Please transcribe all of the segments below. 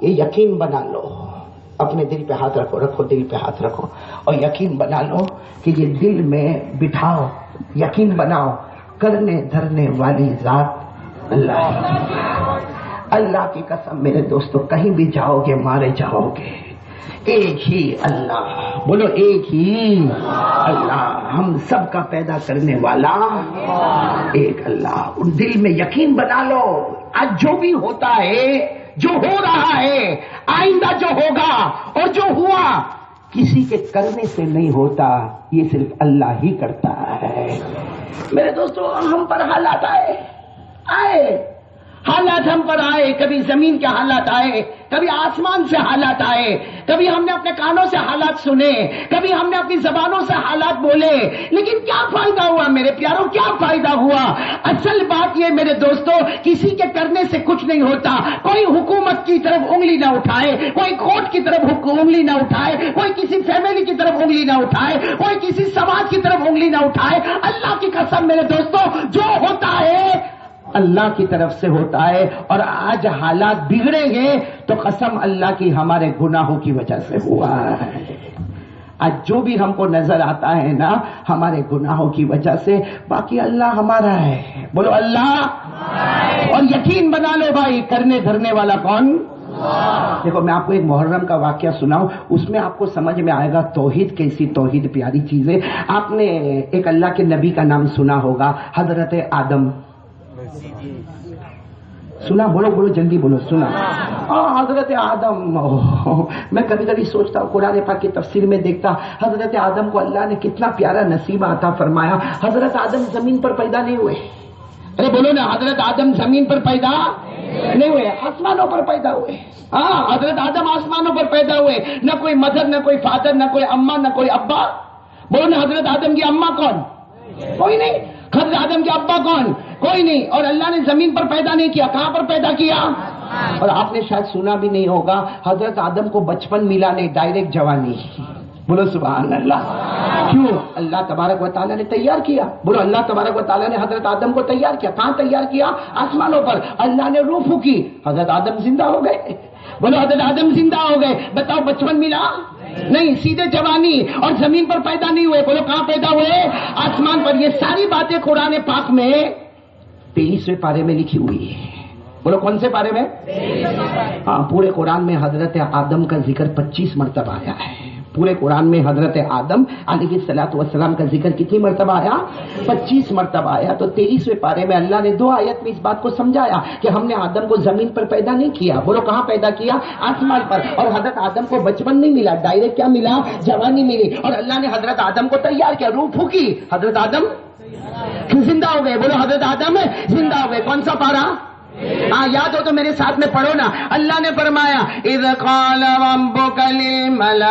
یہ یقین بنا لو، اپنے دل پہ ہاتھ رکھو، رکھو دل پہ ہاتھ رکھو، اور یقین بنا لو کہ یہ دل میں بٹھاؤ، یقین بناؤ کرنے دھرنے والی ذات اللہ ہے۔ اللہ کی قسم میرے دوستو، کہیں بھی جاؤ گے مارے جاؤ گے، ایک ہی اللہ، بولو ایک ہی اللہ، ہم سب کا پیدا کرنے والا ایک اللہ۔ ان دل میں یقین بنا لو، آج جو بھی ہوتا ہے، جو ہو رہا ہے، آئندہ جو ہوگا اور جو ہوا، کسی کے کرنے سے نہیں ہوتا، یہ صرف اللہ ہی کرتا ہے۔ میرے دوستو ہم پر حالات آئے، حالات ہم پر آئے، کبھی زمین کے حالات آئے، کبھی آسمان سے حالات آئے، کبھی ہم نے اپنے کانوں سے حالات سنے، کبھی ہم نے اپنی زبانوں سے حالات بولے، لیکن کیا فائدہ ہوا میرے پیاروں، کیا فائدہ ہوا؟ اصل بات یہ میرے دوستو، کسی کے کرنے سے کچھ نہیں ہوتا۔ کوئی حکومت کی طرف انگلی نہ اٹھائے، کوئی کورٹ کی طرف انگلی نہ اٹھائے، کوئی کسی فیملی کی طرف انگلی نہ اٹھائے، کوئی کسی سماج کی طرف انگلی نہ اٹھائے۔ اللہ کی قسم میرے دوستو، جو ہوتا ہے اللہ کی طرف سے ہوتا ہے، اور آج حالات بگڑیں گے تو قسم اللہ کی ہمارے گناہوں کی وجہ سے ہوا ہے۔ آج جو بھی ہم کو نظر آتا ہے نا، ہمارے گناہوں کی وجہ سے، باقی اللہ ہمارا ہے، بولو اللہ۔ اور یقین بنا لو بھائی، کرنے دھرنے والا کون؟ دیکھو میں آپ کو ایک محرم کا واقعہ سناؤں، اس میں آپ کو سمجھ میں آئے گا توحید کیسی، توحید پیاری چیز ہے۔ آپ نے ایک اللہ کے نبی کا نام سنا ہوگا، حضرت آدم، سنا؟ بولو بولو جلدی بولو، سنا؟ حضرت آدم، میں کبھی کبھی سوچتا ہوں، قرآن پاک کی تفسیر میں دیکھتا، حضرت آدم کو اللہ نے کتنا پیارا نصیب عطا فرمایا۔ حضرت آدم زمین پر پیدا نہیں ہوئے، ارے بولو نا، حضرت آدم زمین پر پیدا نہیں ہوئے، آسمانوں پر پیدا ہوئے۔ ہاں، حضرت آدم آسمانوں پر پیدا ہوئے، نہ کوئی مدر، نہ کوئی فادر، نہ کوئی اماں، نہ کوئی ابا۔ بولو نا، حضرت آدم کی اماں کون؟ کوئی نہیں۔ حضرت آدم کے ابا کون؟ کوئی نہیں۔ اور اللہ نے زمین پر پیدا نہیں کیا، کہاں پر پیدا کیا؟ اور آپ نے شاید سنا بھی نہیں ہوگا، حضرت آدم کو بچپن ملا نہیں، ڈائریکٹ جوانی۔ بولو سبحان اللہ۔ کیوں؟ اللہ تبارک و تعالیٰ نے تیار کیا۔ بولو اللہ تبارک و تعالیٰ نے حضرت آدم کو تیار کیا۔ کہاں تیار کیا؟ آسمانوں پر۔ اللہ نے روح پھونکی، حضرت آدم زندہ ہو گئے۔ بولو حضرت آدم زندہ ہو گئے۔ بتاؤ بچپن ملا نہیں، سیدھے جوانی، اور زمین پر پیدا نہیں ہوئے۔ بولو کہاں پیدا ہوئے؟ آسمان پر۔ یہ ساری باتیں قرآن پاک میں 23ویں پارے میں لکھی ہوئی ہے۔ بولو کون سے پارے میں؟ ہاں، پورے قرآن میں حضرت آدم کا ذکر 25 مرتبہ آیا ہے۔ پورے قرآن میں حضرت آدم علیہ الصلوۃ والسلام کا ذکر کتنی مرتبہ آیا؟ 25 مرتبہ آیا۔ تو 23ویں پارے میں اللہ نے 2 آیت میں اس بات کو سمجھایا کہ ہم نے آدم کو زمین پر پیدا نہیں کیا۔ بولو کہاں پیدا کیا؟ آسمان پر۔ اور حضرت آدم کو بچپن نہیں ملا، ڈائریکٹ کیا ملا؟ جوانی ملی۔ اور اللہ نے حضرت آدم کو تیار کیا، روح پھونکی، حضرت آدم زندہ ہو گئے۔ بولو حضرت آدم زندہ ہو گئے۔ کون سا پارا؟ ہاں، یاد ہو تو میرے ساتھ میں پڑھو نا۔ اللہ نے فرمایا اذ قال ربک للملائکہ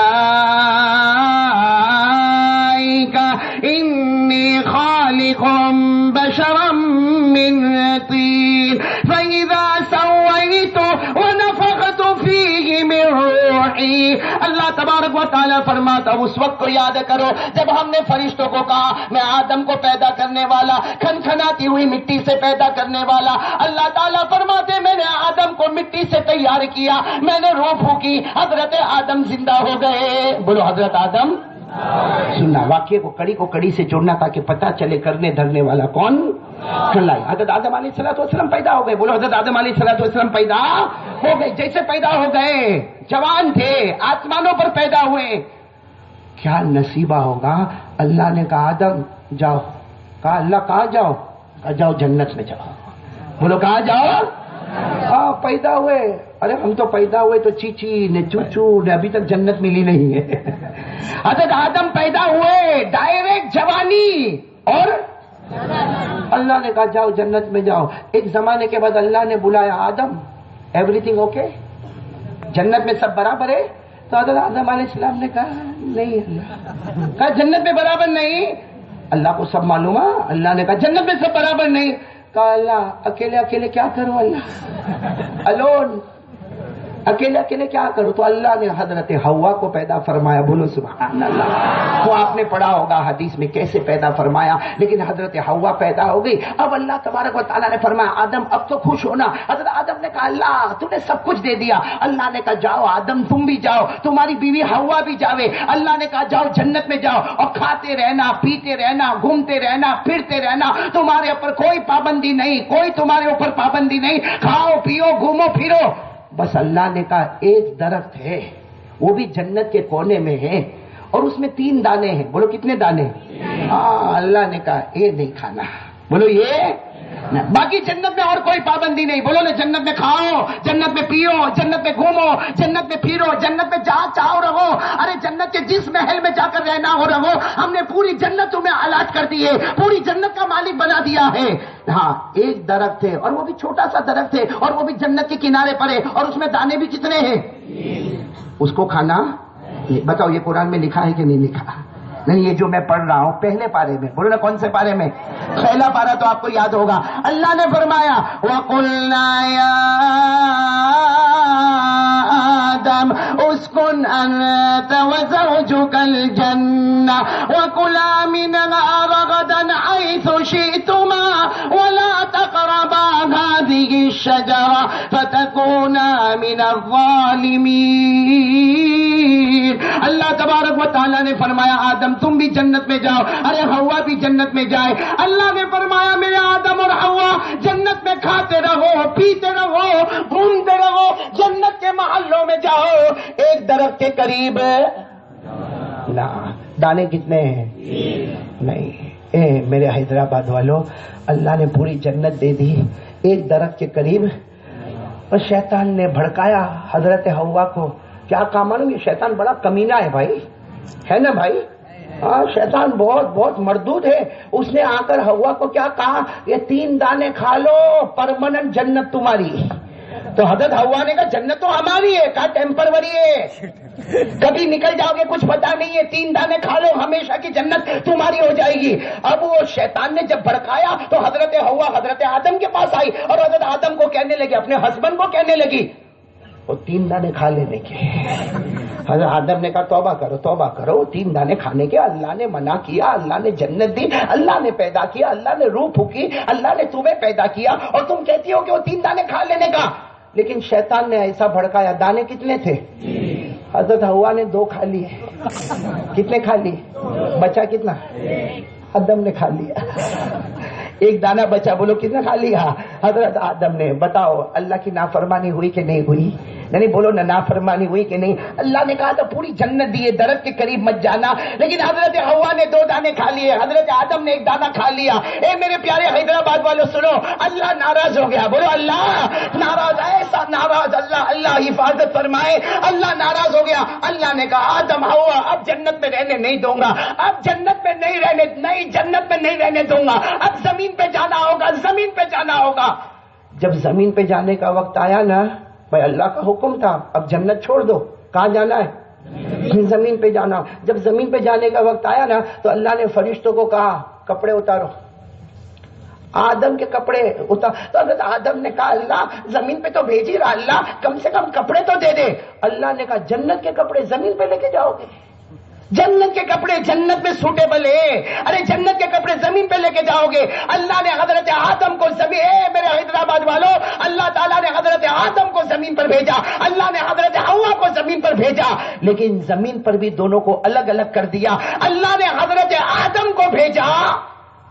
انی خالق بشرا من طین فاذا سویت ونفخت فیہ من روحی۔ اللہ تبارک و تعالیٰ فرماتا اس وقت کو یاد کرو جب ہم نے فرشتوں کو کہا میں آدم کو پیدا کرنے والا، کھنکھناتی ہوئی مٹی سے پیدا کرنے والا۔ اللہ تعالیٰ فرماتے میں نے آدم کو مٹی سے تیار کیا، میں نے روح پھونکی، حضرت آدم زندہ ہو گئے۔ بولو حضرت آدم۔ سننا واقعے کو کڑی سے جوڑنا تاکہ پتہ چلے کرنے دھرنے والا کون؟ اللہ۔ حضرت آدم علیہ الصلوۃ والسلام پیدا ہو گئے۔ بولو حضرت آدم علیہ الصلوۃ والسلام پیدا ہو گئے۔ جیسے پیدا ہو گئے، جوان تھے، آسمانوں پر پیدا ہوئے، کیا نصیبہ ہوگا؟ اللہ نے کہا آدم جاؤ، کہا اللہ کہاں جاؤ؟ کہا جاؤ جنت میں جاؤ۔ بولو کہاں جاؤ؟ پیدا ہوئے، ارے ہم تو پیدا ہوئے تو چیچی نے چوچو نے ابھی تک جنت ملی نہیں ہے۔ حضرت آدم پیدا ہوئے ڈائریکٹ جوانی، اور اللہ نے کہا جاؤ جنت میں جاؤ۔ ایک زمانے کے بعد اللہ نے بلایا آدم ایوری تھنگ اوکے، جنت میں سب برابر ہے؟ تو حضرت آدم علیہ السلام نے کہا نہیں، اللہ کہا جنت میں برابر نہیں۔ اللہ کو سب معلوم ہے، اللہ نے کہا جنت میں سب برابر نہیں۔ کہا اللہ اکیلے اکیلے کیا کروں، اللہ الون، اکیلے اکیلے کیا کرو؟ تو اللہ نے حضرت حوا کو پیدا فرمایا. بولو سبحان اللہ. تو آپ نے پڑھا ہوگا حدیث میں کیسے پیدا فرمایا، لیکن حضرت حوا پیدا ہو گئی. اب اللہ تبارک و تعالیٰ نے فرمایا آدم اب تو خوش ہونا. حضرت آدم نے کہا اللہ تو نے سب کچھ دے دیا. اللہ نے کہا جاؤ آدم تم بھی جاؤ، تمہاری بیوی حوا بھی جاوے. اللہ نے کہا جاؤ جنت میں جاؤ اور کھاتے رہنا، پیتے رہنا، گھومتے رہنا، پھرتے رہنا، تمہارے اوپر کوئی پابندی نہیں، کوئی تمہارے اوپر پابندی نہیں، کھاؤ پیو گھومو پھرو. بس اللہ نے کہا ایک درخت ہے وہ بھی جنت کے کونے میں ہے اور اس میں 3 دانے ہیں. بولو کتنے دانے؟ اللہ نے کہا یہ نہیں کھانا. بولو یہ باقی جنت میں اور کوئی پابندی نہیں. بولو نا جنت میں کھاؤ، جنت میں پیو، جنت میں گھومو، جنت میں پھرو، جنت میں جہاں چاہو رہو. ارے جنت کے جس محل میں جا کر رہنا ہو رہو. ہم نے پوری جنت تمہیں الاٹ کر دی ہے، پوری جنت کا مالک بنا دیا ہے. ہاں ایک درخت ہے اور وہ بھی چھوٹا سا درخت ہے اور وہ بھی جنت کے کنارے پر ہے اور اس میں دانے بھی کتنے ہیں؟ اس کو کھانا. بتاؤ یہ قرآن میں لکھا ہے کہ نہیں لکھا؟ نہیں، یہ جو میں پڑھ رہا ہوں پہلے پارے میں. بولو نا کون سے پارے میں؟ پہلا پارا تو آپ کو یاد ہوگا. اللہ نے فرمایا وَقُلْنَا يَا آدَمَ اسْكُنْ أَنْتَ وَزَوْجُكَ الْجَنَّةَ وَكُلَا مِنْهَا رَغَدًا حَيْثُ شِئْتُمَا وَلَا تَقْرَبَا هَٰذِهِ الشَّجَرَةَ فَتَكُونَا مِنَ الظَّالِمِينَ. اللہ تبارک و تعالیٰ نے فرمایا آدم تم بھی جنت میں جاؤ. ارے حوا بھی جنت میں جائے. اللہ نے فرمایا میرے آدم اور حوا جنت میں کھاتے رہو، پیتے رہو، گھومتے رہو، جنت کے محلوں میں جاؤ. ایک درخت کے قریب نا دانے کتنے ہیں؟ نہیں. میرے حیدرآباد والوں، اللہ نے پوری جنت دے دی ایک درخت کے قریب. اور شیطان نے بھڑکایا حضرت حوا کو. کیا کام معلوم؟ یہ شیطان بڑا کمینہ ہے بھائی، ہے نا بھائی؟ ہاں شیطان بہت بہت مردود ہے. اس نے آ کر حوا کو کیا کہا؟ یہ 3 دانے کھا لو پرماننٹ جنت تمہاری. تو حضرت حوا نے کہا جنت تو ہماری ہے. کہا ٹیمپروری ہے، کبھی نکل جاؤ گے کچھ پتا نہیں ہے. 3 دانے کھا لو ہمیشہ کی جنت تمہاری ہو جائے گی. اب وہ شیطان نے جب بھڑکایا تو حضرت حوا حضرت آدم کے پاس آئی اور حضرت آدم کو کہنے لگی، اپنے ہسبینڈ کو کہنے لگی وہ 3 دانے کھا لینے کے. حضرت آدم نے کہا توبہ کرو توبہ کرو، 3 دانے کھانے کے اللہ نے منع کیا، اللہ نے جنت دی، اللہ نے پیدا کیا، اللہ نے روح پھونکی، اللہ نے تمہیں پیدا کیا اور تم کہتی ہو کہ وہ 3 دانے کھا لینے کا. لیکن شیطان نے ایسا بھڑکایا. دانے کتنے تھے؟ حضرت حوا نے 2 کھا لیے. کتنے کھا لیے؟ بچا کتنا؟ آدم نے کھا لیا. ایک دانہ بچا. بولو کتنا کھا لیا؟ حضرت آدم نے. بتاؤ اللہ کی نافرمانی ہوئی کہ نہیں ہوئی؟ نہیں بولو نا نافرمانی ہوئی کہ نہیں؟ اللہ نے کہا تو پوری جنت دی ہے، درخت کے قریب مت جانا. لیکن حضرت حوا نے 2 دانے کھا لیے، حضرت آدم نے 1 دانہ کھا لیا. اے میرے پیارے حیدرآباد والوں سنو، اللہ ناراض ہو گیا. بولو اللہ ناراض، ایسا ناراض. اللہ حفاظت فرمائے. اللہ ناراض ہو گیا. اللہ نے کہا آدم حوا اب جنت میں رہنے نہیں دوں گا، اب جنت میں نہیں جنت میں نہیں رہنے دوں گا. اب زمین پہ جانا ہوگا، زمین پہ جانا ہوگا. جب زمین پہ جانے کا وقت آیا نا بھائی، اللہ کا حکم تھا اب جنت چھوڑ دو. کہاں جانا ہے؟ زمین پہ جانا. جب زمین پہ جانے کا وقت آیا نا تو اللہ نے فرشتوں کو کہا کپڑے اتارو. آدم کے کپڑے اتار. تو حضرت آدم نے کہا اللہ زمین پہ تو بھیج ہی رہا، اللہ کم سے کم کپڑے تو دے دے. اللہ نے کہا جنت کے کپڑے زمین پہ لے کے جاؤ گے؟ جنت کے کپڑے جنت میں سوٹیبل ہے. ارے جنت کے کپڑے زمین پہ لے کے جاؤ گے. اللہ نے حضرت آدم کو میرے حیدرآباد والوں، اللہ تعالیٰ نے حضرت آدم کو زمین پر بھیجا، اللہ نے حضرت حوا کو زمین پر بھیجا. لیکن زمین پر بھی دونوں کو الگ الگ کر دیا. اللہ نے حضرت آدم کو بھیجا.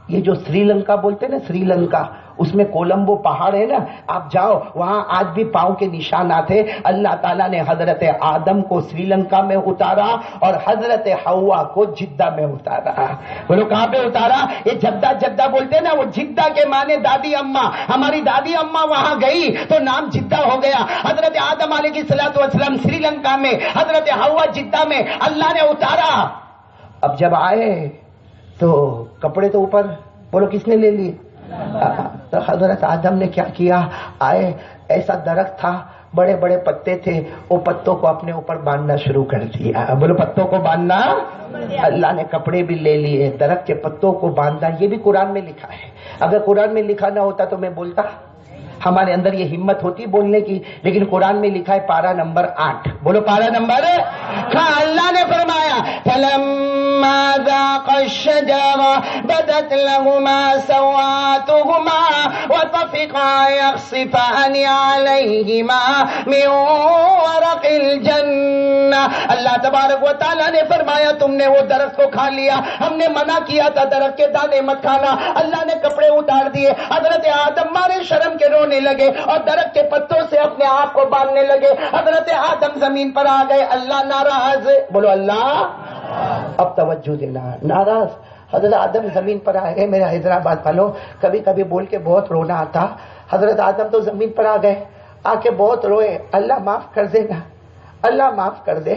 یہ جو سری لنکا بولتے نا، سری لنکا، اس میں کولمبو پہاڑ ہے نا، آپ جاؤ وہاں آج بھی پاؤں کے نشانات ہیں. اللہ تعالیٰ نے حضرت آدم کو سری لنکا میں اتارا اور حضرت حوا کو جدہ میں اتارا. بولو کہاں پہ اتارا؟ یہ جدہ بولتے نا، وہ جدہ کے معنی دادی اماں. ہماری دادی اماں وہاں گئی تو نام جدہ ہو گیا. حضرت آدم علیہ الصلوۃ والسلام سری لنکا میں، حضرت حوا جدہ میں. اللہ نے اتارا. اب جب آئے تو کپڑے تو اوپر. بولو کس نے لے لیے؟ تو حضرت آدم نے کیا کیا؟ آئے، ایسا درخت تھا، بڑے بڑے پتے تھے، وہ پتوں کو اپنے اوپر باندھنا شروع کر دیا. بولو پتوں کو باندھنا. اللہ نے کپڑے بھی لے لیے، درخت کے پتوں کو باندھا. یہ بھی قرآن میں لکھا ہے. اگر قرآن میں لکھا نہ ہوتا تو میں بولتا. ہمارے اندر یہ ہمت ہوتی بولنے کی، لیکن قرآن میں لکھا ہے پارہ نمبر 8، بولو پارہ نمبر، اللہ نے فرمایا فلما ذاق الشجرة بدت لهما سواتهما وطفقا يخصفان عليهما من ورق الجنة۔ اللہ تبارک و تعالیٰ نے فرمایا تم نے وہ درخت کو کھا لیا، ہم نے منع کیا تھا درخت کے دانے مت کھانا، اللہ نے کپڑے اتار دیے، حضرت آدم مارے شرم کے رونے لگے اور درخت کے پتوں سے اپنے آپ کو باندھنے لگے، حضرت آدم زمین پر آ گئے، اللہ ناراض، بولو اللہ، اب توجہ دینا، ناراض حضرت آدم زمین پر آ گئے۔ میرا حیدرآباد والوں کبھی کبھی بول کے بہت رونا آتا، حضرت آدم تو زمین پر آ گئے، آ کے بہت روئے، اللہ معاف کر دینا، اللہ معاف کر دے،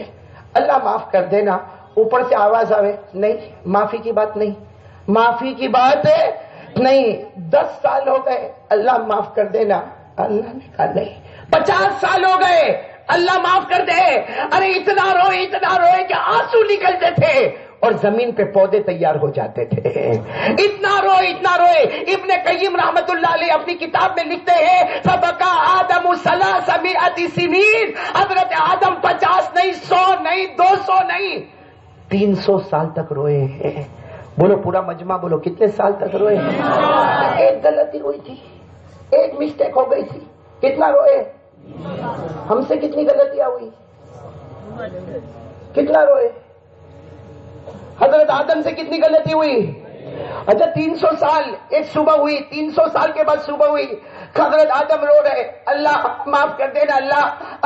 اللہ معاف کر دینا۔ اوپر سے آواز آوے نہیں، معافی کی بات نہیں، معافی کی بات نہیں، 10 سال ہو گئے، اللہ معاف کر دینا، اللہ نے کہا نہیں، 50 سال ہو گئے، اللہ معاف کر دے۔ ارے اتنا روئے کہ آنسو نکلتے تھے اور زمین پہ پودے تیار ہو جاتے تھے، اتنا روئے۔ ابن قیم رحمت اللہ علیہ اپنی کتاب میں لکھتے ہیں فبکا آدم 300 سنین، حضرت آدم 50 نہیں، 100 نہیں، 200 نہیں، 300 سال تک روئے ہیں۔ بولو پورا مجمع بولو کتنے سال تک روئے ہیں؟ ایک غلطی ہوئی تھی، ایک مسٹیک ہو گئی تھی، کتنا روئے؟ ہم سے کتنی غلطیاں ہوئی، کتنا روئے؟ حضرت آدم سے کتنی غلطی ہوئی؟ اچھا 300 سال، ایک صبح ہوئی، 300 سال کے بعد صبح ہوئی، حضرت آدم رو رہے، اللہ معاف کر دینا،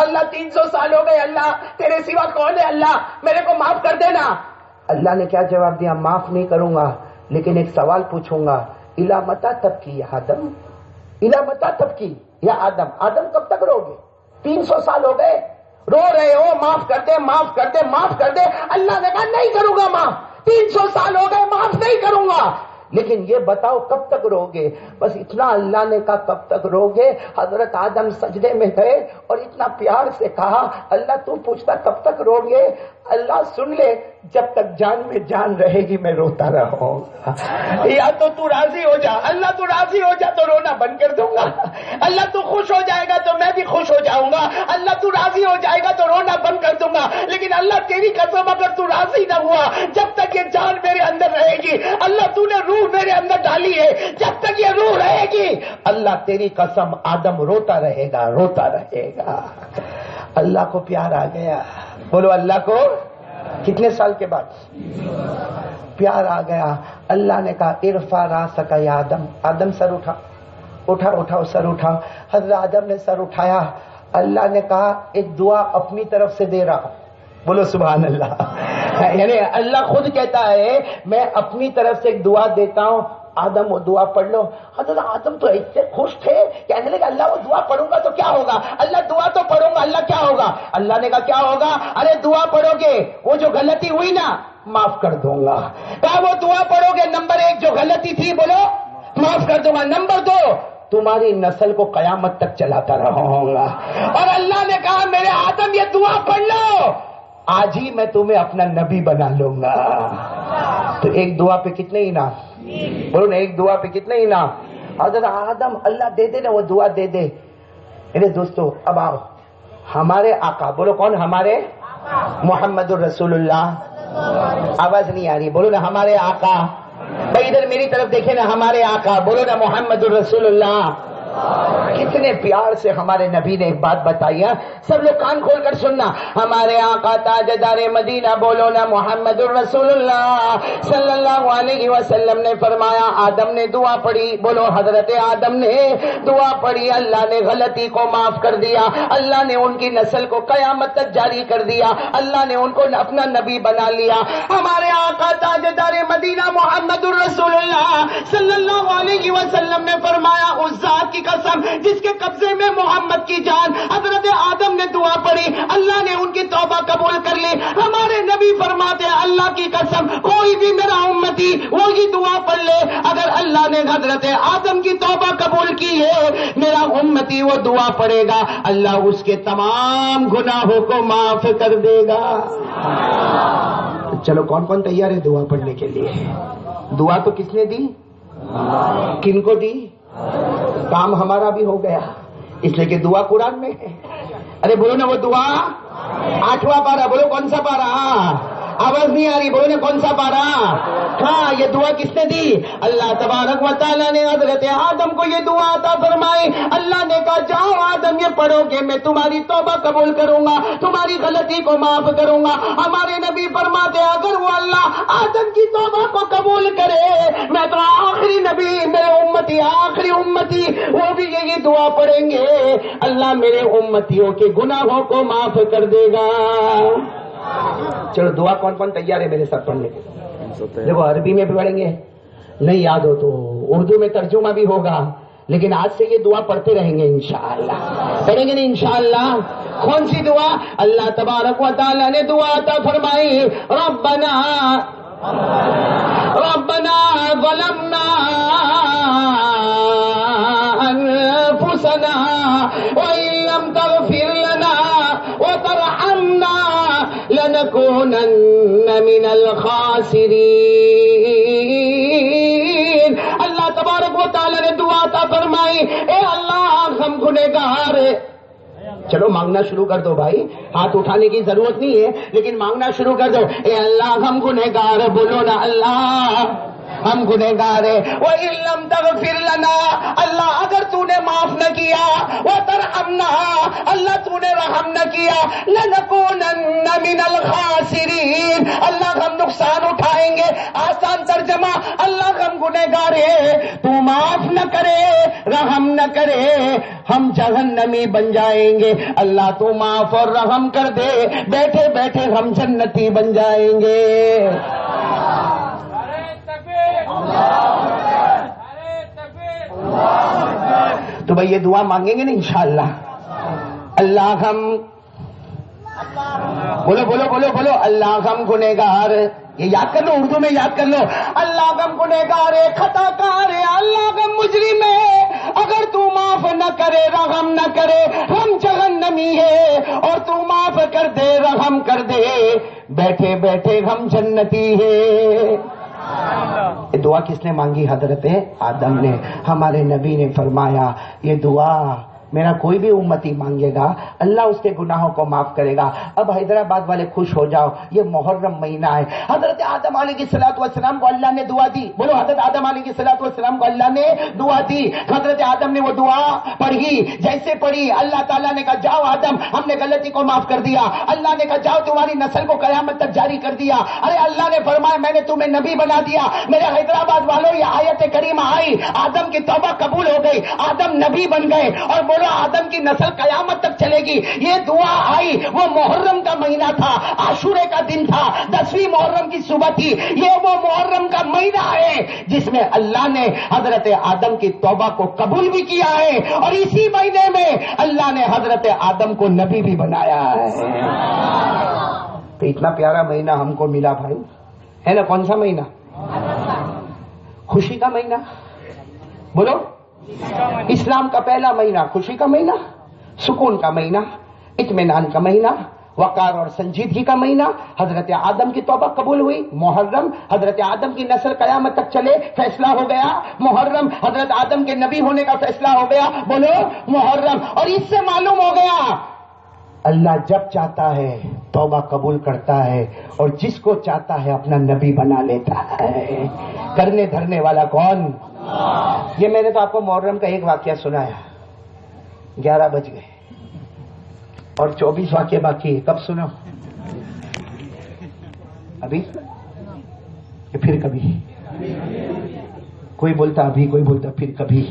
اللہ 300 سال ہو گئے، اللہ تیرے سوا کون ہے، اللہ میرے کو معاف کر دینا۔ اللہ نے کیا جواب دیا؟ معاف نہیں کروں گا لیکن ایک سوال پوچھوں گا، الا متی تبکی یا آدم، الا متی تبکی یا آدم، آدم کب تک رو گے؟ 300 سال ہو گئے رو رہے ہو، معاف کر دے، معاف کر دے، معاف کر دے۔ اللہ نے کہا نہیں کروں گا معاف، 300 سال ہو گئے معاف نہیں کروں گا، لیکن یہ بتاؤ کب تک رو گے؟ بس اتنا اللہ نے کہا کب تک رو گے؟ حضرت آدم سجدے میں گئے اور اتنا پیار سے کہا اللہ تو پوچھتا کب تک رو گے؟ اللہ سن لے، جب تک جان میں جان رہے گی میں روتا رہوں گا، یا تو راضی ہو جا، اللہ تو راضی ہو جا تو رونا بند کر دوں گا، اللہ تو خوش ہو جائے گا تو میں بھی خوش ہو جاؤں گا، اللہ تو راضی ہو جائے گا تو رونا بند کر دوں گا، لیکن اللہ تیری قسم اگر تو راضی نہ ہوا جب تک یہ جان میرے اندر رہے گی، اللہ تو نے روح میرے اندر ڈالی ہے، جب تک یہ روح رہے گی اللہ تیری قسم آدم روتا رہے گا، روتا رہے گا۔ اللہ کو پیار آ گیا، بولو اللہ کو کتنے سال کے بعد پیار آ گیا۔ اللہ نے کہا ارفع راسک یا آدم، آدم سر اٹھاؤ سر اٹھاؤ۔ حضرت آدم نے سر اٹھایا، اللہ نے کہا ایک دعا اپنی طرف سے دے رہا، بولو سبحان اللہ، یعنی اللہ خود کہتا ہے میں اپنی طرف سے ایک دعا دیتا ہوں، آدم وہ دعا پڑھ لو۔ حضرت آدم تو اتنے خوش تھے کہنے لگے اللہ وہ دعا پڑھوں گا تو کیا ہوگا، اللہ دعا تو پڑھوں گا، اللہ کیا ہوگا؟ اللہ نے کہا کیا ہوگا؟ ارے دعا پڑھو گے وہ جو غلطی ہوئی نا معاف کر دوں گا۔ کہا وہ دعا پڑھو گے نمبر 1 جو غلطی تھی بولو معاف کر دوں گا، نمبر 2 تمہاری نسل کو قیامت تک چلاتا رہوں گا۔ اور اللہ نے کہا میرے آدم یہ دعا پڑھ لو، آج ہی میں تمہیں اپنا نبی بنا لوں گا۔ تو ایک دعا پہ کتنے انعام؟ بولو نا ایک دعا پہ کتنے انعام؟ حضرت آدم اللہ دے دے نا وہ دعا دے دے۔ میرے دوستو اب آؤ ہمارے آقا، بولو کون؟ ہمارے محمد الرسول اللہ، آواز نہیں آ رہی، بولو نا ہمارے آقا، بھائی ادھر میری طرف دیکھیں نا، ہمارے آقا، بولو نا محمد الرسول اللہ۔ کتنے پیار سے ہمارے نبی نے ایک بات بتائی ہے، سب لوگ کان کھول کر سننا، ہمارے آقا تاجدار مدینہ بولو نا محمد الرسول اللہ صلی اللہ علیہ وسلم نے فرمایا آدم نے دعا پڑھی، بولو حضرت آدم نے دعا پڑھی، اللہ نے غلطی کو معاف کر دیا، اللہ نے ان کی نسل کو قیامت تک جاری کر دیا، اللہ نے ان کو اپنا نبی بنا لیا۔ ہمارے آقا تاجدار مدینہ محمد الرسول اللہ صلی اللہ علیہ وسلم نے فرمایا اس ذات کی قسم جس کے قبضے میں محمد کی جان، حضرت آدم نے دعا پڑھی، اللہ نے ان کی توبہ قبول کر لی۔ ہمارے نبی فرماتے ہیں اللہ کی قسم کوئی بھی میرا امتی وہی دعا پڑھ لے، اگر اللہ نے حضرت آدم کی توبہ قبول کی ہے میرا امتی وہ دعا پڑھے گا، اللہ اس کے تمام گناہوں کو معاف کر دے گا۔ چلو کون کون تیار ہے دعا پڑھنے کے لیے؟ دعا تو کس نے دی؟ کن کو دی؟ کام ہمارا بھی ہو گیا، اس لیے کہ دعا قرآن میں ہے. ارے بولو نا وہ دعا، 8واں پارہ، بولو کون سا پارہ؟ آواز نہیں آ رہی، بولو نا کون سا پارہ؟ ہاں، یہ دعا کس نے دی؟ اللہ تبارک و تعالیٰ نے حضرت آدم کو یہ دعا عطا فرمائی. اللہ نے کہا جاؤ آدم یہ پڑھو کہ میں تمہاری توبہ قبول کروں گا، تمہاری غلطی کو معاف کروں گا. ہمارے نبی فرماتے اگر وہ اللہ آدم کی توبہ کو قبول کرے، میں تو آخری نبی، میرے امتی، آخری امتی، وہ بھی یہی دعا پڑھیں گے، اللہ میرے امتیوں کے گناہوں کو معاف کر دے گا. چلو دعا کون کون تیار ہے میرے ساتھ پڑھنے کے؟ دیکھو عربی میں بھی پڑھیں گے، نہیں یاد ہو تو اردو میں ترجمہ بھی ہوگا، لیکن آج سے یہ دعا پڑھتے رہیں گے انشاءاللہ. پڑھیں گے نا انشاءاللہ؟ کون سی دعا؟ اللہ تبارک و تعالیٰ نے دعا عطا فرمائی، ربنا ظلمنا انفسنا وان لم تغفر لنا وترحمنا لنكونن من الخاسرین. اللہ تبارک و تعالی نے دعا عطا فرمائی، اے اللہ ہم گنہگار. چلو مانگنا شروع کر دو بھائی، ہاتھ اٹھانے کی ضرورت نہیں ہے، لیکن مانگنا شروع کر دو. اے اللہ ہم گنہگار، بولو نا اللہ ہم گنہگار ہیں. وَإِن لَّمْ تَغْفِرْ لَنَا، اللہ اگر تو نے معاف نہ کیا، وَتَرْحَمْنَا، اللہ تو نے رحم نہ کیا، لَنَكُونَنَّ مِنَ الْخَاسِرِينَ، اللہ ہم نقصان اٹھائیں گے. آسان ترجمہ، اللہ ہم گنہگار ہیں، تو معاف نہ کرے، رحم نہ کرے، ہم جہنمی بن جائیں گے. اللہ تو معاف اور رحم کر دے، بیٹھے بیٹھے ہم جنتی بن جائیں گے. تو بھائی یہ دعا مانگیں گے نا انشاءاللہ. اللہ ہم، بولو بولو بولو بولو، اللہ ہم گنہگار. یہ یاد کر لو، اردو میں یاد کر لو، اللہ ہم گنہگار ہے، خطا کار ہے، اللہ ہم مجرم ہے، اگر تو معاف نہ کرے، رحم نہ کرے، ہم جہنمی ہے، اور تو معاف کر دے، رحم کر دے، بیٹھے بیٹھے ہم جنتی ہے. یہ دعا کس نے مانگی؟ حضرت آدم نے. ہمارے نبی نے فرمایا یہ دعا میرا کوئی بھی امتی مانگے گا اللہ اس کے گناہوں کو معاف کرے گا. اب حیدرآباد والے خوش ہو جاؤ، یہ محرم مہینہ ہے. حضرت آدم علیہ السلام کو اللہ نے دعا دی. بولو حضرت آدم علیہ السلام کو اللہ نے دعا دی. حضرت آدم نے وہ دعا پڑھی، جیسے پڑھی اللہ تعالیٰ نے کہا جاؤ آدم ہم نے غلطی کو معاف کر دیا. اللہ نے کہا جاؤ تمہاری نسل کو قیامت تک جاری کر دیا. ارے اللہ نے فرمایا میں نے تمہیں نبی بنا دیا. میرے حیدرآباد والوں یہ آیت کریمہ آئی، آدم کی توبہ قبول ہو گئی، آدم نبی بن گئے، اور آدم کی نسل قیامت تک چلے گی. یہ دعا آئی، وہ محرم کا مہینہ تھا، عاشورے کا دن تھا، 10ویں محرم کی صبح تھی. یہ وہ محرم کا مہینہ ہے جس میں اللہ نے حضرت آدم کی توبہ کو قبول بھی کیا ہے، اور اسی مہینے میں اللہ نے حضرت آدم کو نبی بھی بنایا ہے. تو اتنا پیارا مہینہ ہم کو ملا بھائی، ہے نا؟ کون سا مہینہ؟ خوشی کا مہینہ. بولو، اسلام کا پہلا مہینہ، خوشی کا مہینہ، سکون کا مہینہ، اطمینان کا مہینہ، وقار اور سنجیدگی کا مہینہ. حضرت آدم کی توبہ قبول ہوئی، محرم. حضرت آدم کی نسل قیامت تک چلے، فیصلہ ہو گیا محرم. حضرت آدم کے نبی ہونے کا فیصلہ ہو گیا، بولو محرم. اور اس سے معلوم ہو گیا اللہ جب چاہتا ہے توبہ قبول کرتا ہے، اور جس کو چاہتا ہے اپنا نبی بنا لیتا ہے. کرنے دھرنے والا کون؟ یہ میں نے تو آپ کو محرم کا ایک واقعہ سنایا، 11 بج گئے اور 24 واقعے باقی ہے. کب سنو؟ ابھی کہ پھر کبھی؟ کوئی بولتا ابھی، کوئی بولتا پھر کبھی.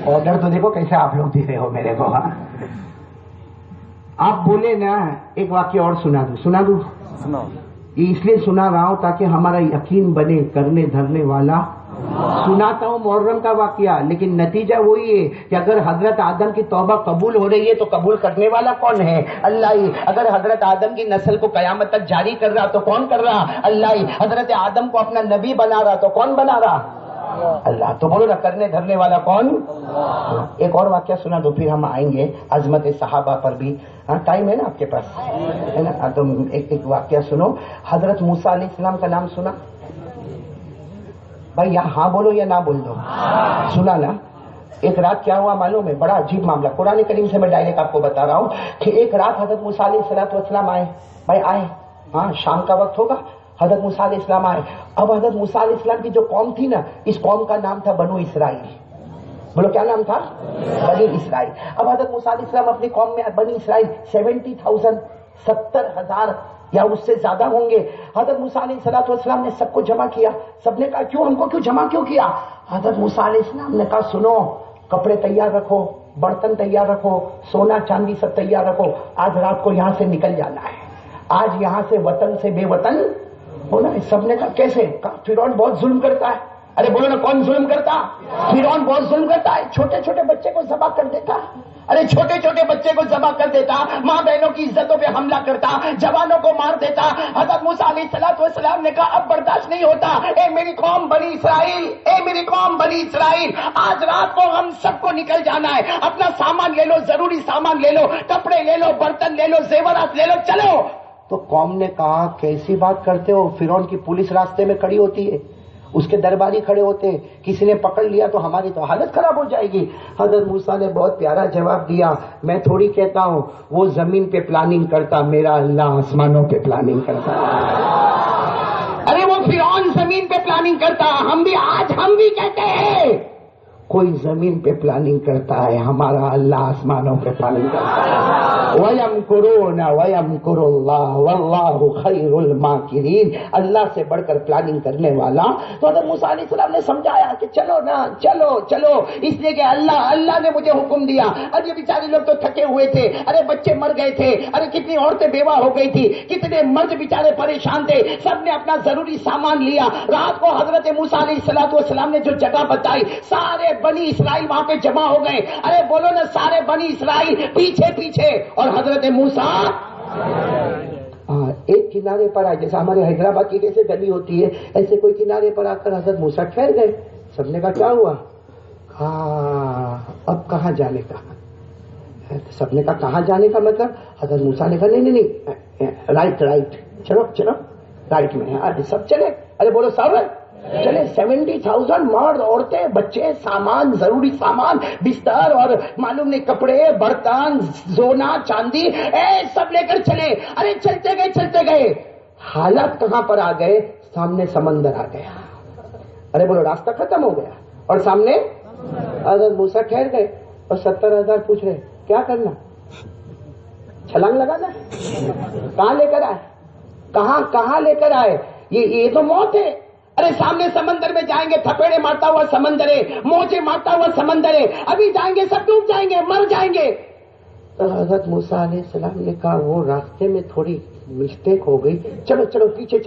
آرڈر تو دیکھو کیسے آپ لوگ دے رہے ہو میرے کو. آپ بولے نا ایک واقعہ اور سنا دوں. یہ اس لیے سنا رہا ہوں تاکہ ہمارا یقین بنے کرنے دھرنے والا. سناتا ہوں محرم کا واقعہ، لیکن نتیجہ وہی ہے کہ اگر حضرت آدم کی توبہ قبول ہو رہی ہے تو قبول کرنے والا کون ہے؟ اللہ ہی. اگر حضرت آدم کی نسل کو قیامت تک جاری کر رہا تو کون کر رہا؟ اللہ ہی. حضرت آدم کو اپنا نبی بنا رہا تو کون بنا رہا؟ اللہ. تو بولو نا کرنے دھرنے والا کون؟ ایک اور واقعہ سنا دو پھر ہم آئیں گے عظمت صحابہ پر بھی. ہاں ٹائم ہے نا آپ کے پاس؟ ہے نا؟ تو ایک واقعہ سنو. حضرت موسیٰ علیہ السلام کا نام سنا بھائی؟ ہاں بولو یا نہ بول دو. سنا نا؟ ایک رات کیا ہوا معلوم ہے؟ بڑا عجیب معاملہ، قرآن کریم سے میں ڈائریکٹ آپ کو بتا رہا ہوں کہ ایک رات حضرت موسیٰ علیہ السلام آئے، بھائی آئے، ہاں شام کا وقت ہوگا، حضرت موسیٰ علیہ السلام آئے. اب حضرت موسیٰ علیہ السلام کی جو قوم تھی نا، اس قوم کا نام تھا بنو اسرائیل. بولو کیا نام تھا؟ بنی اسرائیل. اب حضرت موسیٰ علیہ السلام اپنی قوم میں بنی اسرائیل 70,000 70,000 یا اس سے زیادہ ہوں گے. حضرت موسیٰ علیہ السلام نے سب کو جمع کیا. سب نے کہا کیوں ہم کو کیوں جمع کیوں کیا؟ حضرت موسیٰ علیہ السلام نے کہا سنو، کپڑے تیار رکھو، برتن تیار رکھو، سونا چاندی سب تیار رکھو، آج رات کو یہاں سے نکل جانا ہے، آج یہاں سے وطن سے بے وطن ہونا ہے. سب نے کہا کیسے؟ کہا فرعون بہت ظلم کرتا ہے. ارے بولو نا، کون ظلم کرتا؟ فرعون بہت ظلم کرتا ہے، چھوٹے چھوٹے بچے کو ذبح کر دیتا. ارے چھوٹے چھوٹے بچے کو ذبح کر دیتا، ماں بہنوں کی عزتوں پہ حملہ کرتا، جوانوں کو مار دیتا. حضرت موسیٰ علیہ السلام نے کہا اب برداشت نہیں ہوتا. اے میری قوم بنی اسرائیل، اے میری قوم بنی اسرائیل، آج رات کو ہم سب کو نکل جانا ہے. اپنا سامان لے لو، ضروری سامان لے لو، کپڑے لے لو، برتن لے لو، زیورات لے لو، چلو. تو قوم نے کہا کیسی بات کرتے ہو؟ فرعون کی پولیس راستے میں کھڑی ہوتی ہے، اس کے درباری کھڑے ہوتے ہیں، کسی نے پکڑ لیا تو ہماری تو حالت خراب ہو جائے گی. حضرت موسیٰ نے بہت پیارا جواب دیا، میں تھوڑی کہتا ہوں وہ زمین پہ پلاننگ کرتا، میرا اللہ آسمانوں پہ پلاننگ کرتا. ارے وہ فرعون زمین پہ پلاننگ کرتا، ہم بھی کہتے ہیں کوئی زمین پہ پلاننگ کرتا ہے، ہمارا اللہ آسمانوں پہ پلاننگ کرتا ہے. وَيَمْكُرُونَ وَيَمْكُرُ اللَّهُ وَاللَّهُ خَيْرُ الْمَاكِرِينَ، اللہ سے بڑھ کر پلاننگ کرنے والا. تو حضرت موسیٰ علیہ السلام نے سمجھایا کہ چلو نا، چلو، اس لیے کہ اللہ نے مجھے حکم دیا. اب یہ بیچارے لوگ تو تھکے ہوئے تھے، ارے بچے مر گئے تھے، ارے کتنی عورتیں بیوہ ہو گئی تھی، کتنے مرد بیچارے پریشان تھے، سب نے اپنا ضروری سامان لیا. رات کو حضرت موسیٰ علیہ السلام نے جو جگہ بتائی، سارے بنی اسرائیل وہاں پہ جمع ہو گئے. ارے بولو نا، سارے بنی اسرائیل پیچھے اور حضرت موسیٰ ایک کنارے پر آئے. جیسا ہمارے حیدرآباد کی کیسے گلی ہوتی ہے، ایسے کوئی کنارے پر آ کر حضرت موسیٰ ٹھہر گئے. سب نے کہا کیا ہوا؟ اب کہاں جانے کا؟ سب نے کہا کہاں جانے کا مطلب؟ حضرت موسیٰ نے کہا نہیں، رائٹ، چلو رائٹ میں. سب چلے. ارے بولو سب چلے. 70,000 مرد، عورتیں، بچے، سامان، ضروری سامان، بستر اور معلوم نہیں کپڑے، برتن، سونا چاندی، سب لے کر چلے. ارے چلتے گئے، حالت کہاں پر آ گئے؟ سامنے سمندر آ گیا. ارے بولو راستہ ختم ہو گیا اور سامنے حضرت موسیٰ ٹھہر گئے اور 70,000 پوچھ رہے کیا کرنا؟ چھلانگ لگانا؟ کہاں لے کر آئے؟ کہاں لے کر آئے؟ یہ تو موت ہے. ارے سامنے سمندر میں جائیں گے، تھپیڑے مارتا ہوا سمندر ہے، موجے مارتا ہوا سمندر ہے، ابھی جائیں گے سب ڈوب جائیں گے، مر جائیں گے. تو حضرت موسیٰ علیہ السلام نے کہا وہ راستے میں تھوڑی مسٹیک ہو گئی، چلو پیچھے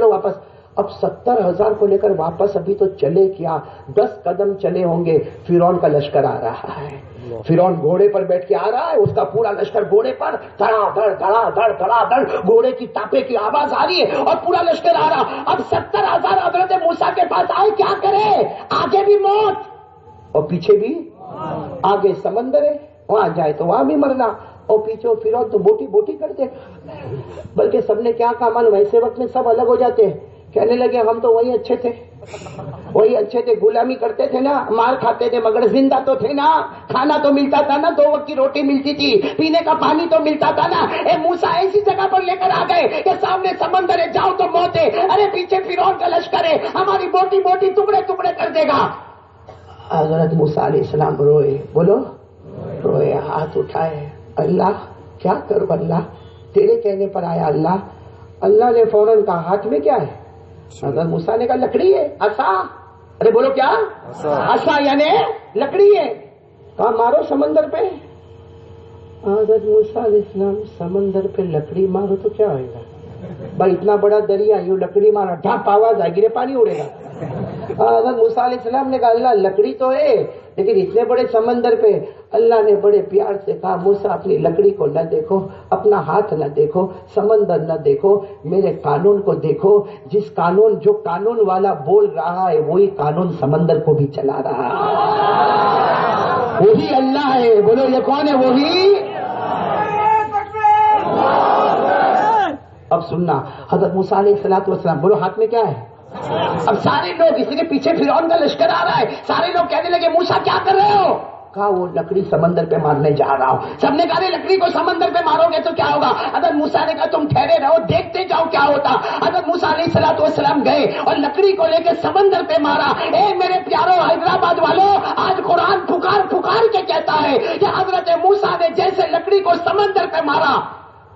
واپس. اب 70,000 کو لے کر واپس ابھی تو چلے کیا، 10 قدم چلے ہوں گے، فرعون کا لشکر آ رہا ہے. فرعون گھوڑے پر بیٹھ کے آ رہا ہے، اس کا پورا لشکر گھوڑے پر، دھڑا دھڑ گھوڑے کی ٹاپے کی آواز آ رہی ہے اور پورا لشکر آ رہا. اب 70,000 حضرت موسیٰ کے پاس آئے، کیا کرے؟ آگے بھی موت اور پیچھے بھی، آگے سمندر ہے، وہاں جائے تو وہاں بھی مرنا اور پیچھے فرعون تو بوٹی کر دے. بلکہ سب نے کیا کہا معلوم؟ ایسے وقت میں سب الگ ہو جاتے ہیں، کہنے لگے ہم تو وہی اچھے تھے، غلامی کرتے تھے نا، مار کھاتے تھے مگر زندہ تو تھے نا، کھانا تو ملتا تھا نا، 2 وقت کی روٹی ملتی تھی، پینے کا پانی تو ملتا تھا نا. اے موسیٰ ایسی جگہ پر لے کر آ گئے کہ سامنے سمندر ہے، جاؤ تو موت ہے، ارے پیچھے فرعون کا لشکر ہے، ہماری بوٹی ٹکڑے کر دے گا. حضرت موسیٰ علیہ السلام روئے، ہاتھ اٹھائے، اللہ کیا کرو، اللہ تیرے کہنے پر آیا. اللہ نے فوراً کہا ہاتھ میں کیا ہے؟ حضرت موسیٰ نے کہا لکڑی ہے، عصا. ارے بولو کیا؟ عصا یعنی لکڑی ہے. کہا مارو سمندر پہ. حضرت موسیٰ علیہ السلام سمندر پہ لکڑی مارو تو کیا ہوئے گا بھائی؟ اتنا بڑا دریا، یوں لکڑی مارا، ڈھاپ آواز آئے گی، پانی اڑے گا. حضرت موسیٰ علیہ السلام نے کہا اللہ لکڑی تو ہے لیکن اتنے بڑے سمندر پہ. اللہ نے بڑے پیار سے کہا موسیٰ اپنی لکڑی کو نہ دیکھو، اپنا ہاتھ نہ دیکھو، سمندر نہ دیکھو، میرے قانون کو دیکھو. جو قانون والا بول رہا ہے وہی قانون سمندر کو بھی چلا رہا ہے، وہی اللہ ہے. بولو یہ کون ہے؟ وہی. اب سننا، حضرت موسیٰ علیہ السلام بولو ہاتھ میں کیا ہے؟ اب سارے لوگ اس کے پیچھے فرعون کا لشکر آ رہا ہے، سارے لوگ کہنے لگے موسیٰ کیا کر رہے ہو؟ کہا وہ لکڑی سمندر پہ مارنے جا رہا ہوں۔ سب نے کہا لکڑی کو سمندر پہ مارو گے تو کیا ہوگا؟ حضرت موسیٰ نے کہا تم ٹھہرے رہو، دیکھتے جاؤ کیا ہوتا۔ حضرت موسیٰ علیہ الصلوۃ والسلام گئے اور لکڑی کو لے کے سمندر پہ مارا۔ اے میرے پیارو حیدرآباد والوں، آج قرآن پکار پکار کے کہتا ہے کہ حضرت موسیٰ نے جیسے لکڑی کو سمندر پہ مارا،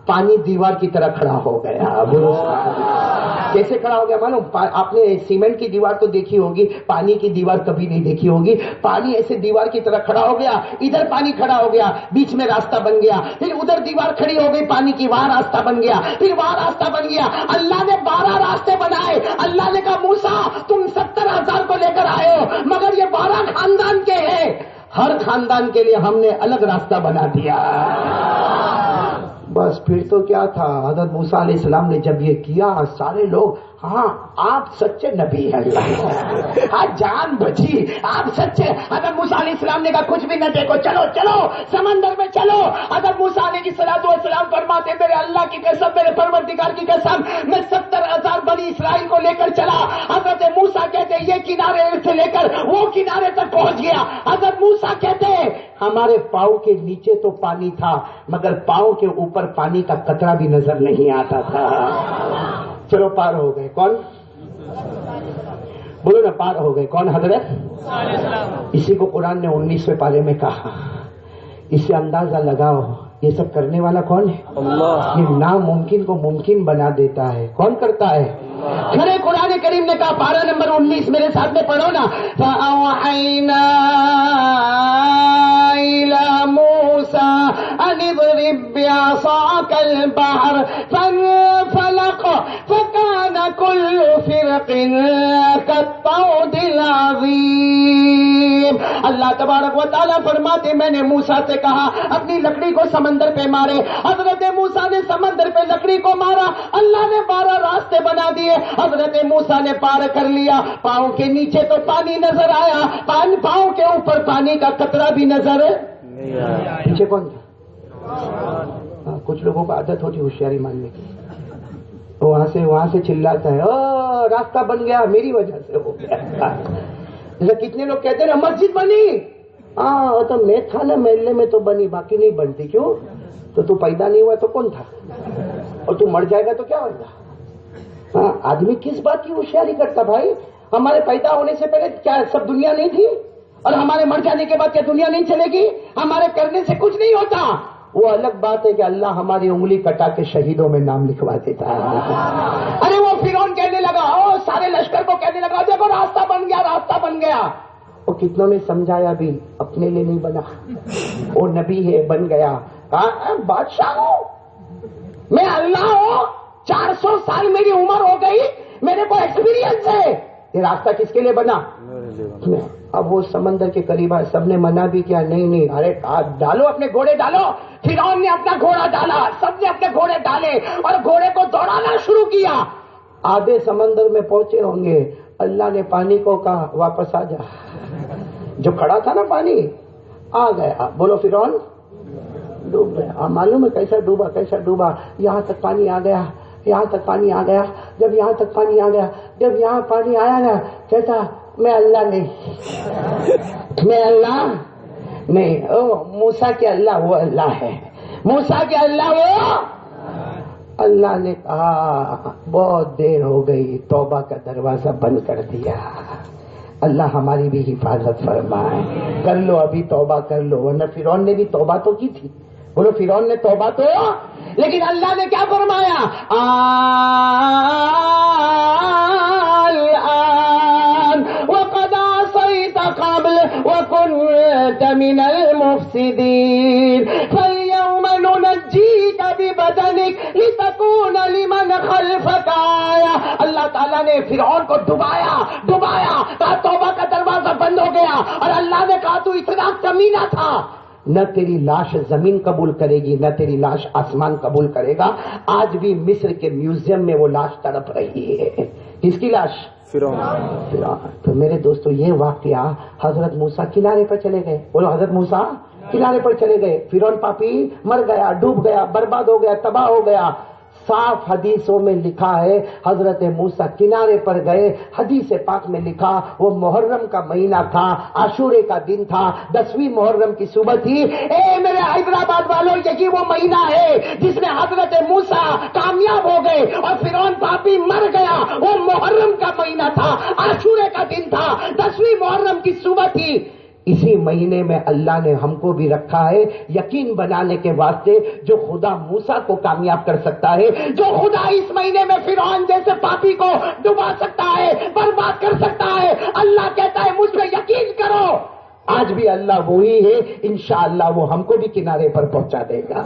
پانی دیوار کی طرح کھڑا ہو گیا۔ کیسے کھڑا ہو گیا معلوم؟ آپ نے سیمنٹ کی دیوار تو دیکھی ہوگی، پانی کی دیوار کبھی نہیں دیکھی ہوگی۔ پانی ایسے دیوار کی طرح کھڑا ہو گیا، ادھر پانی کھڑا ہو گیا، بیچ میں راستہ بن گیا، پھر ادھر دیوار کھڑی ہو گئی پانی کی، وہاں راستہ بن گیا، پھر وہاں راستہ بن گیا۔ اللہ نے 12 راستے بنائے۔ اللہ نے کہا موسیٰ تم 70,000 کو لے کر آئے ہو، مگر یہ 12 خاندان کے ہیں، ہر خاندان کے لیے ہم نے الگ راستہ بنا دیا۔ بس پھر تو کیا تھا، حضرت موسیٰ علیہ السلام نے جب یہ کیا، سارے لوگ ہاں آپ سچے نبی ہیں، اللہ جان بچی، آپ سچے۔ حضرت موسیٰ علیہ السلام نے کہا کچھ بھی نہ دیکھو، چلو چلو سمندر میں چلو۔ حضرت موسیٰ علیہ السلام فرماتے میرے اللہ کی قسم، میرے پروردگار کی قسم، میں 70,000 بنی اسرائیل کو لے کر چلا۔ حضرت موسیٰ کہتے یہ کنارے سے لے کر وہ کنارے تک پہنچ گیا۔ حضرت موسیٰ کہتے ہمارے پاؤں کے نیچے تو پانی تھا، مگر پاؤں کے اوپر پانی کا قطرہ بھی نظر نہیں آتا تھا۔ چلو پار ہو گئے، کون بولو نا، پار ہو گئے کون؟ حضرت اسی کو قرآن نے 19ویں پارے میں کہا۔ اس سے اندازہ لگاؤ یہ سب کرنے والا کون ہے؟ اللہ۔ یہ ناممکن کو ممکن بنا دیتا ہے، کون کرتا ہے؟ کھڑے قرآن کریم نے کہا پارہ نمبر 19 میرے ساتھ میں پڑھو نا، فَأَوْحَيْنَا إِلَى مُوسَىٰ أَنِ اضْرِب بِّعَصَاكَ الْبَحْرَ فَانفَلَقَ فَكَانَ كُلُّ فِرْقٍ كَالطَّوْدِ الْعَظِيمِ۔ اللہ تبارک و تعالیٰ فرماتے میں نے موسیٰ سے کہا اپنی لکڑی کو سمندر پہ مارے۔ حضرت موسیٰ نے سمندر پہ لکڑی کو مارا، اللہ نے 12 راستے بنا دیے۔ حضرت موسیٰ نے پار کر لیا، پاؤں کے نیچے تو پانی نظر آیا، پاؤں کے اوپر پانی کا قطرہ بھی نظر پیچھے کون تھا؟ کچھ لوگوں کو عادت ہوتی ہوشیاری ماننے کی، وہاں سے چلاتا ہے راستہ بن گیا میری وجہ سے ہو گیا۔ جیسے کتنے لوگ کہتے ہیں مسجد بنی، ہاں تو میں تھا نا محلے میں تو بنی، باقی نہیں بنتی۔ کیوں؟ تو پیدا نہیں ہوا تو کون تھا؟ اور تو مر جائے گا تو کیا ہوگا؟ ہاں آدمی کس بات کی ہوشیاری کرتا بھائی؟ ہمارے پیدا ہونے سے پہلے کیا سب دنیا نہیں تھی؟ اور ہمارے مر جانے کے بعد کیا دنیا نہیں چلے گی؟ ہمارے کرنے سے کچھ نہیں ہوتا۔ وہ الگ بات ہے کہ اللہ ہماری انگلی کٹا کے شہیدوں میں نام لکھوا دیتا ہے۔ ارے وہ فرعون کہنے لگا، سارے لشکر کو کہنے لگا دیکھو راستہ بن گیا، راستہ بن گیا۔ وہ کتنوں نے سمجھایا بھی، اپنے لیے نہیں بنا، وہ نبی ہے بن گیا۔ بادشاہ ہوں میں، اللہ ہوں، 400 سال میری عمر ہو گئی، میرے کو ایکسپیرینس ہے۔ یہ راستہ کس کے لیے بنا؟ اب وہ سمندر کے قریب ہے، سب نے منع بھی کیا، نہیں ارے ڈالو اپنے گھوڑے ڈالو۔ فرعون نے اپنا گھوڑا ڈالا، سب نے اپنے گھوڑے ڈالے اور گھوڑے کو دوڑانا شروع کیا۔ آدھے سمندر میں پہنچے ہوں گے، اللہ نے پانی کو کہا واپس آ جا۔ جو کھڑا تھا نا پانی آ گیا، بولو فرعون ڈوب گیا۔ معلوم ہے کیسا ڈوبا؟ یہاں تک پانی آ گیا، یہاں تک پانی آ گیا۔ جب یہاں تک پانی آ گیا، جب یہاں پانی آیا نا، کہتا میں اللہ نہیں، میں اللہ نہیں، موسیٰ کے اللہ وہ اللہ ہے، موسیٰ کے اللہ وہ۔ اللہ نے کہا بہت دیر ہو گئی، توبہ کا دروازہ بند کر دیا۔ اللہ ہماری بھی حفاظت فرمائے، کر لو ابھی توبہ کر لو، ورنہ فرعون نے بھی توبہ تو کی تھی، بولو فرعون نے توبہ تو، لیکن اللہ نے کیا فرمایا؟ الآن وقد عصيت قبل وكنت من المفسدين فاليوم ننجيك ببدنك لتكون لمن خلفك آية۔ اللہ تعالیٰ نے فرعون کو ڈبایا، کہا توبہ کا دروازہ بند ہو گیا، اور اللہ نے کہا تو اتنا کمینہ تھا، نہ تیری لاش زمین قبول کرے گی، نہ تیری لاش آسمان قبول کرے گا۔ آج بھی مصر کے میوزیم میں وہ لاش تڑپ رہی ہے۔ کس کی لاش؟ فرعون۔ تو میرے دوستو یہ واقعہ، حضرت موسیٰ کنارے پر چلے گئے، بولو حضرت موسیٰ کنارے پر چلے گئے، فرعون پاپی مر گیا، ڈوب گیا، برباد ہو گیا، تباہ ہو گیا۔ صاف حدیثوں میں لکھا ہے حضرت موسیٰ کنارے پر گئے، حدیث پاک میں لکھا وہ محرم کا مہینہ تھا، عاشورے کا دن تھا، 10ویں محرم کی صبح تھی۔ اے میرے حیدرآباد والوں، یہی وہ مہینہ ہے جس میں حضرت موسیٰ کامیاب ہو گئے اور فرعون پاپی مر گیا۔ وہ محرم کا مہینہ تھا، عاشورے کا دن تھا، 10ویں محرم کی صبح تھی۔ اسی مہینے میں اللہ نے ہم کو بھی رکھا ہے یقین بنانے کے واسطے، جو خدا موسیٰ کو کامیاب کر سکتا ہے، جو خدا اس مہینے میں فرعون جیسے پاپی کو ڈبا سکتا ہے، برباد کر سکتا ہے، اللہ کہتا ہے مجھ پہ یقین کرو۔ آج بھی اللہ وہی ہے، انشاءاللہ وہ ہم کو بھی کنارے پر پہنچا دے گا۔